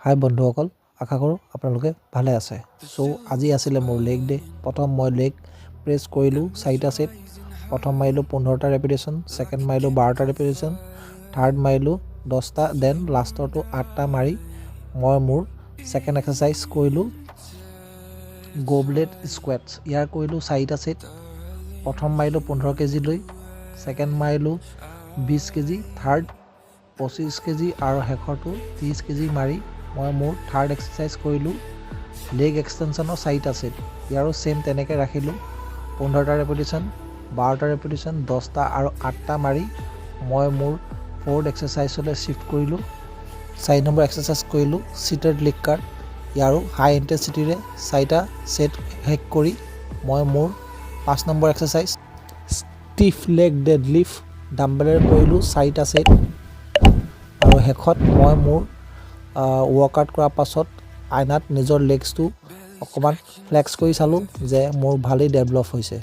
হাই বন্ধুসকল, আশা কৰোঁ আপোনালোকে ভালে আছে। আজি আছিলে মোৰ লেগ ডে। প্ৰথম মই লেগ প্ৰেছ কৰিলোঁ 4টা ছেট। প্ৰথম মাৰিলোঁ 15টা ৰেপিটেশ্যন, ছেকেণ্ড মাৰিলোঁ 12টা ৰেপিটেশ্যন, থাৰ্ড মাৰিলোঁ 10টা, দেন লাষ্টৰটো 8টা মাৰি মই মোৰ ছেকেণ্ড এক্সাৰচাইজ কৰিলোঁ গবলেট স্কোৱাটছ। ইয়াৰ কৰিলোঁ 4টা ছেট। প্ৰথম মাৰিলোঁ 15 কেজি লৈ, ছেকেণ্ড মাৰিলোঁ 20 কেজি, থাৰ্ড 25 কেজি আৰু শেষৰটো 30 কেজি মাৰি মই মোৰ থাৰ্ড এক্সাৰচাইজ কৰিলোঁ লেগ এক্সটেনশ্যনৰ 4টা ছেট। ইয়াৰো ছেম তেনেকৈ ৰাখিলোঁ 15টা ৰেপিটেশ্যন, 12টা ৰেপিটেশ্যন, 10টা আৰু 8টা মাৰি মই মোৰ ফ'ৰ্থ এক্সাৰচাইজলৈ শ্বিফ্ট কৰিলোঁ। 4 নম্বৰ এক্সাৰচাইজ কৰিলোঁ ছিটেড লেগ কাৰ্ড। ইয়াৰো হাই ইণ্টেনচিটিৰে 4টা ছেট শেষ কৰি মই মোৰ 5 number exercise stiff leg deadlift ডাম্বেলেৰে কৰিলোঁ 4টা ছেট। আৰু শেষত মই মোৰ ৱৰ্কআউট কৰাৰ পাছত আইনাত নিজৰ লেগছটো অকণমান ফ্লেক্স কৰি চালোঁ যে মোৰ ভালেই ডেভেলপ হৈছে।